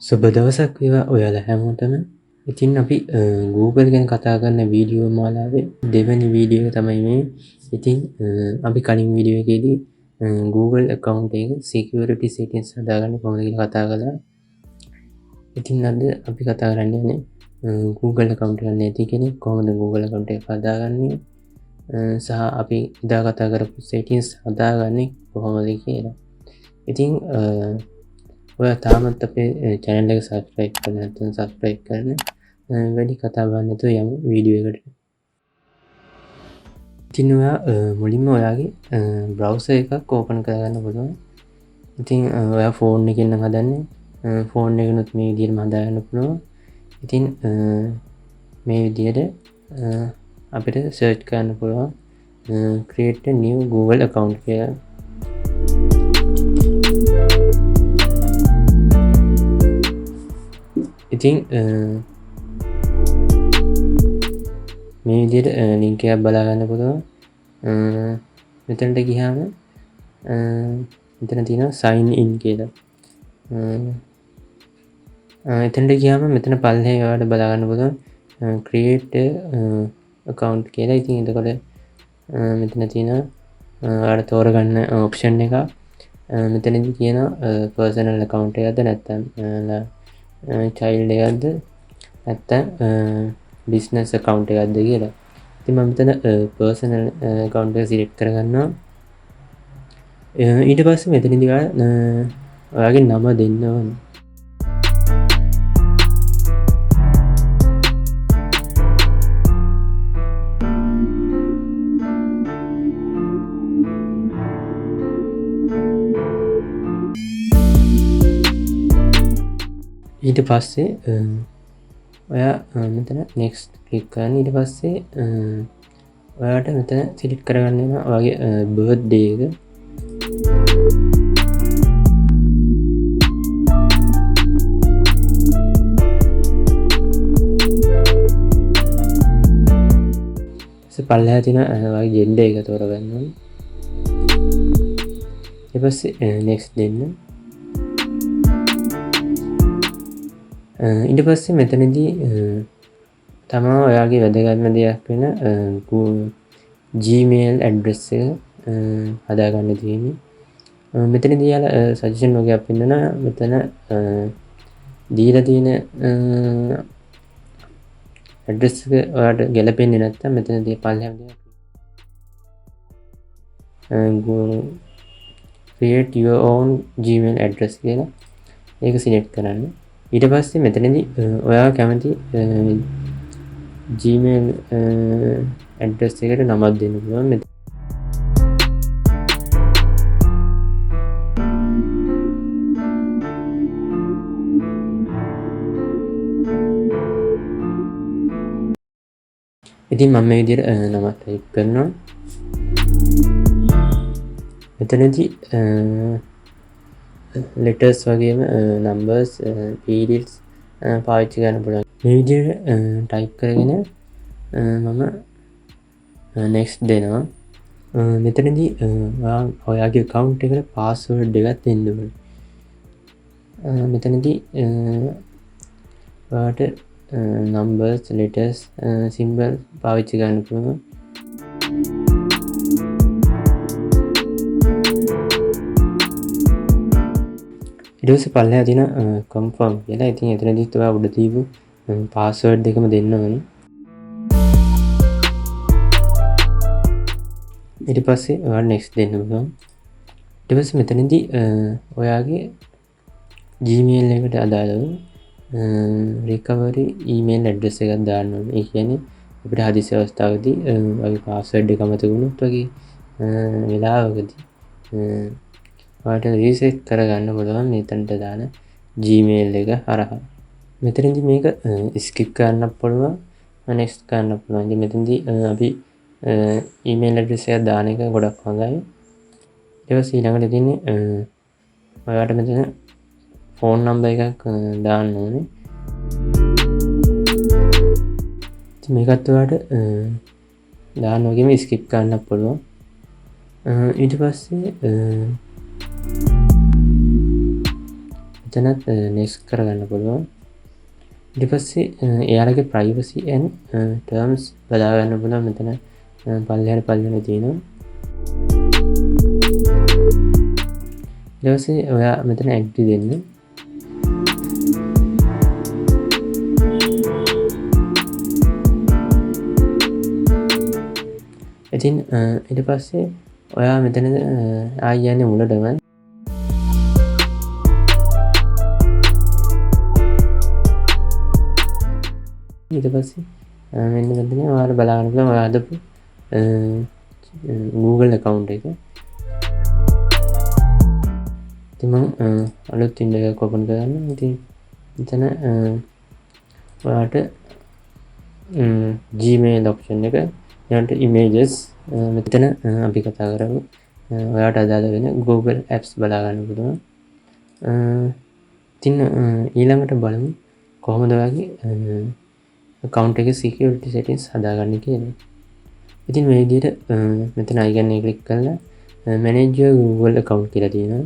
සුබ දවසක් වේවා ඔයාලා හැමෝටම. ඉතින් අපි Google ගැන කතා කරන වීඩියෝ මාලාවේ දෙවැනි වීඩියෝ එක තමයි මේ. ඉතින් අපි කලින් වීඩියෝ එකේදී Google account එක security settings හදාගන්න කොහොමද කියලා කතා කළා. ඉතින් අද අපි කතා කරන්න යන්නේ Google account එක නැති කෙනෙක් කොහොමද Google account එක හදාගන්නේ සහ අපි ඉදා කතා කරපු settings හදාගන්නේ කොහොමද කියලා. ඉතින් ඔයා තාමත් අපේ channel එක subscribe කරලා නැත්නම් subscribe කරන්න. වැඩි කතා බහ නැතුව යමු වීඩියෝ එකට. ඉතින් ඔයා මුලින්ම ඔයාගේ browser එකක් open කරගන්න පුළුවන්. ඉතින් ඔයා phone එකෙන් නම් හදන්නේ phone එකනොත් මේ විදිහටම හදාගන්න පුළුවන්. ඉතින් මේ විදිහට අපිට search කරන්න පුළුවන් create a new Google account කියලා. ඉතින් මේ විදිහට link එකක් බලා ගන්න පුළුවන්. මෙතනට ගියාම මෙතන තියෙනවා sign in කියලා. එතනට ගියාම මෙතන පල්ලේ ඔයාලට බලා ගන්න පුළුවන් create account කියලා. ඉතින් එතකොට මෙතන තියෙනවා ඔයාලට තෝරගන්න option එක. මෙතනදී කියනවා personal account එකක්ද නැත්නම් child එකක්ද නැත්නම් business account එකක්ද කියලා. ඉතින් මම මෙතන personal account එක select කරගන්නවා. ඊට පස්සේ මෙතනදී ඔයාගේ නම දෙන්න ඕනේ. ඊට පස්සේ ඔයා මෙතන next click කරන්න. ඊට පස්සේ ඔයාට මෙතන select කරගන්න වෙනවා ඔයාගේ birthday එක. පල්ලෙහා තියෙන ඔයාගේ gender එක තෝරගන්න ඕනේ. ඊට පස්සේ next දෙන්න. ඊට පස්සේ මෙතනදී තමයි ඔයාගේ වැදගත්ම දෙයක් වෙන Gmail address එක හදාගන්න තියෙන්නේ. මෙතනදී යාලා සජෙෂන් වගේක් වෙනවා. මෙතන දීලා තියෙන address එක ඔයාලට ගැලපෙන්නේ නැත්නම් මෙතනදී පල්ලෙහාම තියෙන create your own Gmail address කියලා ඒක select කරන්න. ඊට පස්සේ මෙතනදී ඔයා කැමති Gmail address එකට නමක් දෙන්න පුළුවන්. ඉතින් මම මේ විදිහට නමක් type කරනවා. මෙතනදී letters වගේම numbers periods පාවිච්චි කරන්න පුළුවන්. මේ විදිහට type කරගෙන මම next දෙනවා. මෙතනදී ඔයාගේ account එකට password එකක් දෙන්න ඕනේ. මෙතනදී ඔයාට numbers letters symbol පාවිච්චි කරන්න පුළුවන්. ඊට පස්සේ පල්ලෙහා තියෙන confirm කියලා. ඉතින් එතනදිත් ඔයා උඩ දීපු password දෙකම දෙන්න ඕනේ. ඊට පස්සේ ඔයා next දෙන්න පුළුවන්. ඊට පස්සේ මෙතනදී ඔයාගේ Gmail එකට අදාළව recovery email address එකක් දාන්න ඕනේ. ඒ කියන්නේ අපිට හදිසි අවස්ථාවකදී ඔයාගේ password එක අමතක වුණොත් වගේ වෙලාවකදී ඔයාලට reset කරගන්න පුළුවන් මෙතනට දාන Gmail එක හරහා. මෙතනදී මේක skip කරන්නත් පුළුවන්, next කරන්නත් පුළුවන්. ඉතින් මෙතනදී අපි email address එක දාන එක ගොඩක් හොඳයි. ඊට පස්සේ ඊළඟට තියෙන්නේ ඔයාලට මෙතන phone number එකක් දාන්න ඕනේ. ඉතින් මේකත් ඔයාලට දාන්න වගේම skip කරන්නත් පුළුවන්. ඊට පස්සේ එතනත් next කරගන්න පුළුවන්. ඊට පස්සේ එයාලගේ privacy and terms බදා ගන්න පුළුවන්. මෙතන පල්ලෙහාට තියෙනවා. ඊට පස්සේ ඔයා මෙතන agree දෙන්න. ඉතින් ඊට පස්සේ ඔයා මෙතන ආයෙ යන්නේ මුලටම. ඊට පස්සේ මෙන්න මෙතන ඔයාලා බලන්න පුළුවන් ඔයා හදපු Google account එක. ඉතින් මම අලුත් window එකක් open කරගන්න. ඉතින් මෙතන ඔයාට Gmail option එක ඊට images මෙතන අපි කතා කරමු. ඔයාට අදාළ වෙන Google apps බලා ගන්න පුළුවන්. ඉතින් ඊළඟට බලමු කොහොමද ඔයාගේ account එකේ security settings හදාගන්නේ කියලා. ඉතින් මේ විදිහට මෙතන icon එක click කරලා manage your Google account කියලා තියෙනවා.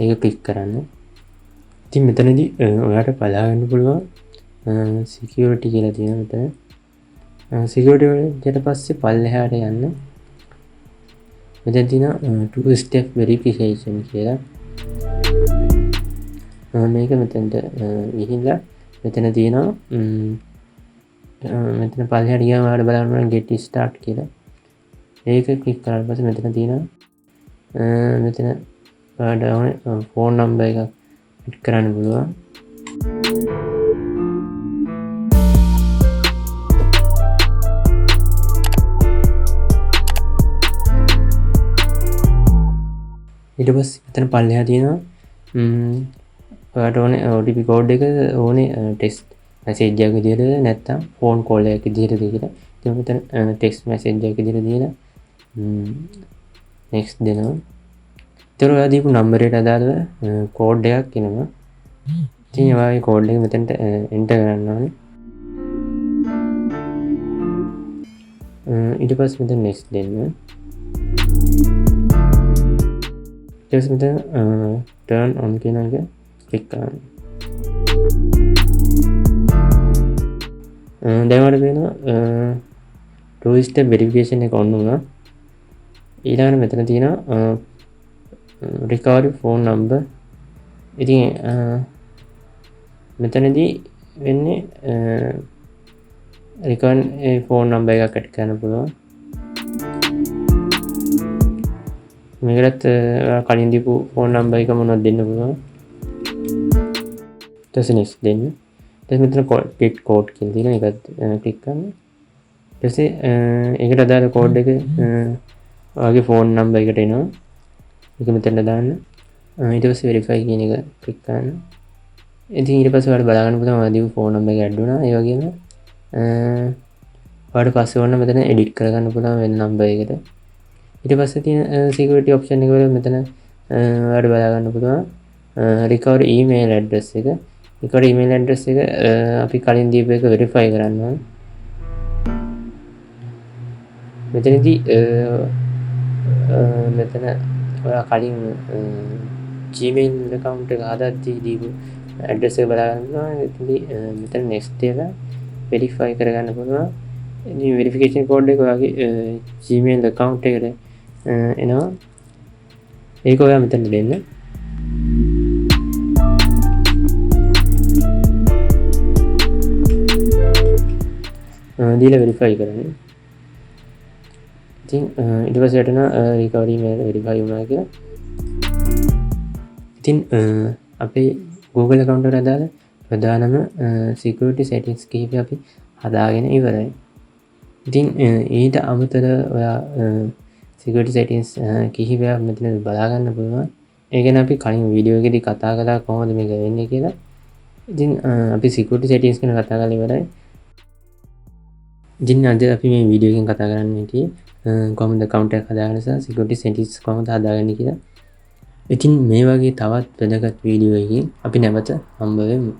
ඒක click කරන්න. ඉතින් මෙතනදී ඔයාට බලා ගන්න පුළුවන් security කියලා තියෙනවා මෙතන. security වලට පස්සේ පල්ලෙහාට යන්න. මෙතන තියෙනවා two step verification කියලා. මේක මෙතනට ගිහිල්ලා මෙතන තියෙනවා මෙතන පල්ලෙහාට ගියාම ඔයාලට බලන්න පුළුවන් get start කියලා. ඒක ක්ලික් කරාට පස්සේ මෙතන තියෙනවා මෙතන ඔයාලට ඕනේ phone number එකක් add කරන්න පුළුවන්. ඊට පස්සේ මෙතන පල්ලෙහා තියෙනවා ඔයාලට ඕනේ OTP code එක ඕනේ text message එකක් විදිහට නැත්නම් phone call එකක් විදිහට කියලා. ඉතින් මෙතන text message එකක් විදිහට දීලා next දෙනවා. ඊට ඔයා දීපු number එකට අදාළව code එකක් එනවා. ඉතින් ඔයාගේ code එක මෙතනට enter කරන්න ඕනේ. ඊට පස්සේ මෙතන next දෙන්න. ඊට පස්සේ මෙතන turn on කියන එක click කරන්න. දැන් වල වෙනවා two step verification එක on වුණා. ඊළඟට මෙතන තියෙනවා recovery phone number. ඉතින් මෙතනදී වෙන්නේ recovery phone number එකක් add කරන්න පුළුවන්. මේකට කලින් දීපු phone number එක මොනවද දෙන්න පුළුවන්. ඊට පස්සේ next දෙන්න. ඊට මෙතන get code කියලා තියෙනවා. ඒකත් click කරන්න. ඊට පස්සේ ඒකට අදාළ code එක ඔයාගේ phone number එකට එනවා. ඒක මෙතන දාන්න. ඊට පස්සේ verify කියන එක click කරන්න. ඉතින් ඊට පස්සේ ඔයාලට බලා ගන්න පුළුවන් ඔයා දීපු phone number එක add වුණා. ඒ වගේම ඔයාලට පස්සේ ඕන මෙතන edit කරගන්න පුළුවන් වෙන number එකකට. ඊට පස්සේ තියෙන security option එක වල මෙතන ඔයාලට බලා ගන්න පුළුවන් recovery email address එක. recovery email address එක අපි කලින් දීපු එක verify කරන්න ඕන. මෙතනදී මෙතන ඔයා කලින් Gmail account එක හදද්දී දීපු address එක බලා ගන්න පුළුවන්. ඉතින් මෙතන next කියලා verify කරගන්න පුළුවන්. ඉතින් verification code එක ඔයාගේ Gmail account එකට එනවා. ඒක ඔයා මෙතන දෙන්න. දීලා verify කරන්න. ඉතින් ඊට පස්සේ යටන recovery email verify වුණා කියලා. ඉතින් අපේ Google account එකට අදාළ ප්‍රධානම security settings කිහිපය අපි හදාගෙන ඉවරයි. ඉතින් ඊට අමතරව ඔයා security settings කිහිපයක් මෙතන බලා ගන්න පුළුවන්. ඒ ගැන අපි කලින් වීඩියෝ එකේදී කතා කළා කොහොමද මේක වෙන්නේ කියලා. ඉතින් අපි security settings ගැන කතා කරලා ඉවරයි. ඉතින් අද අපි මේ වීඩියෝ එකෙන් කතා කරන්නේ කොහොමද account එකක් හදාගන්න සහ security settings කොහොමද හදාගන්නේ කියලා. ඉතින් මේ වගේ තවත් වැදගත් වීඩියෝ එකකින් අපි නැවත හම්බ වෙමු.